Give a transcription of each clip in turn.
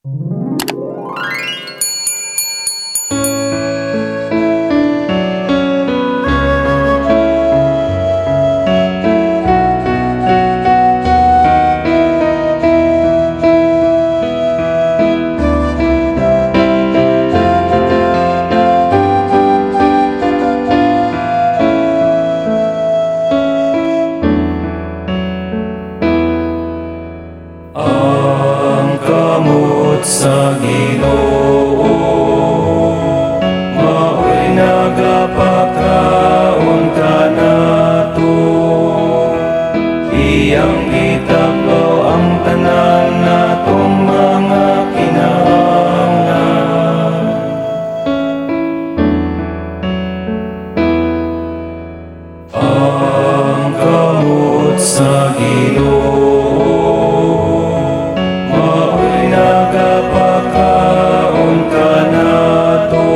Ang kamot sa Ginoo mao'y nagapakaon kanato. Iyang gitabaw ang tanan natong mga kinahanglan. Ang kamot sa Ginoo nagapakaon kanato.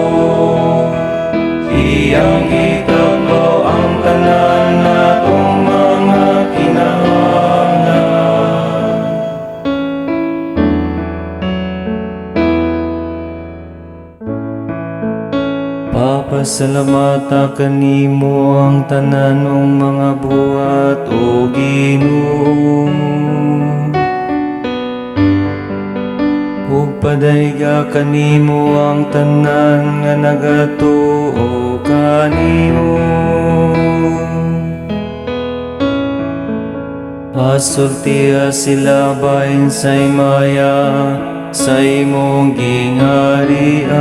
Iyang gitabaw ang tanan natong mga kinahanglan. Papasalamata kanimo ang tananong mga buhat o Ginoo. Ug padayga kanimo ang tanan nga nagatuo kanimo. Pasultiha sila bahin sa imaya sa imong gingharian.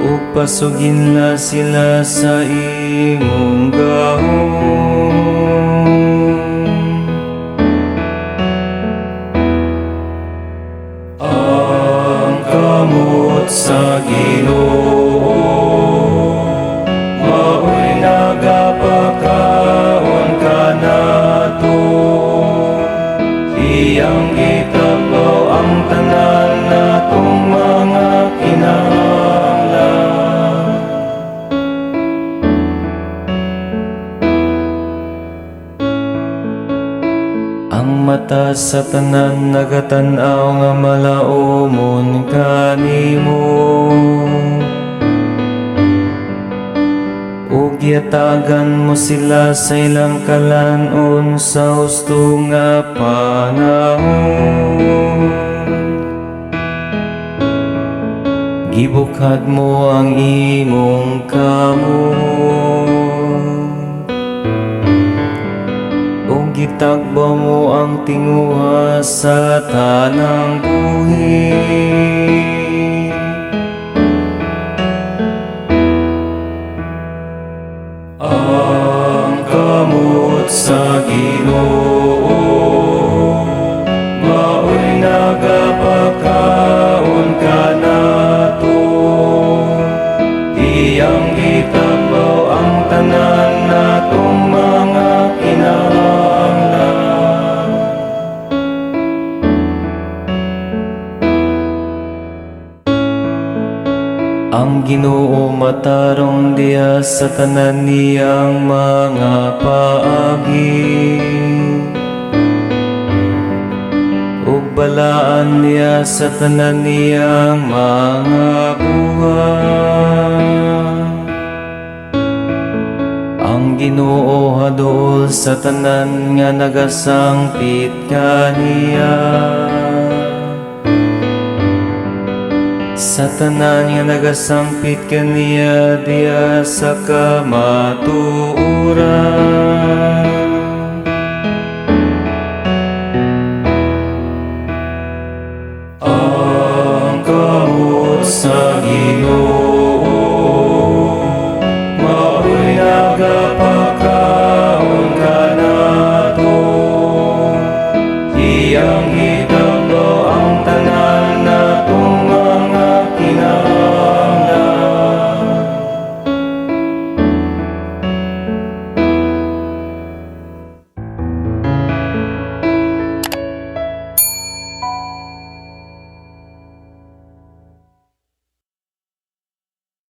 Ug pasuginla sila sa imong gahom. Sa Ginoo mao'y nagapakaon kanato. Iyang gitabaw ang tanan natong mga kinahanglan. Ang mata sa tanan nagatan-aw nga malaumon kanimo. Ug yatagan mo sila sa ilang kalanon sa husto nga panahon. Gibukhad mo ang imong kamot. Gitagbaw mo ang tinguha sa tanang buhi. Ang kamot sa Ginoo mao'y nagapakaon kanato. Iyang gitagbaw ang tanan natong mga kinahanglan. Ang Ginoo matarong diha sa tanan niyang mga paagi. Ug balaan niya sa tanan niyang mga buhat. Ang Ginoo haduol sa tanan nga nagasangpit kaniya. Sa tanan nga nagasangpit kaniya diya sa kamatuoran.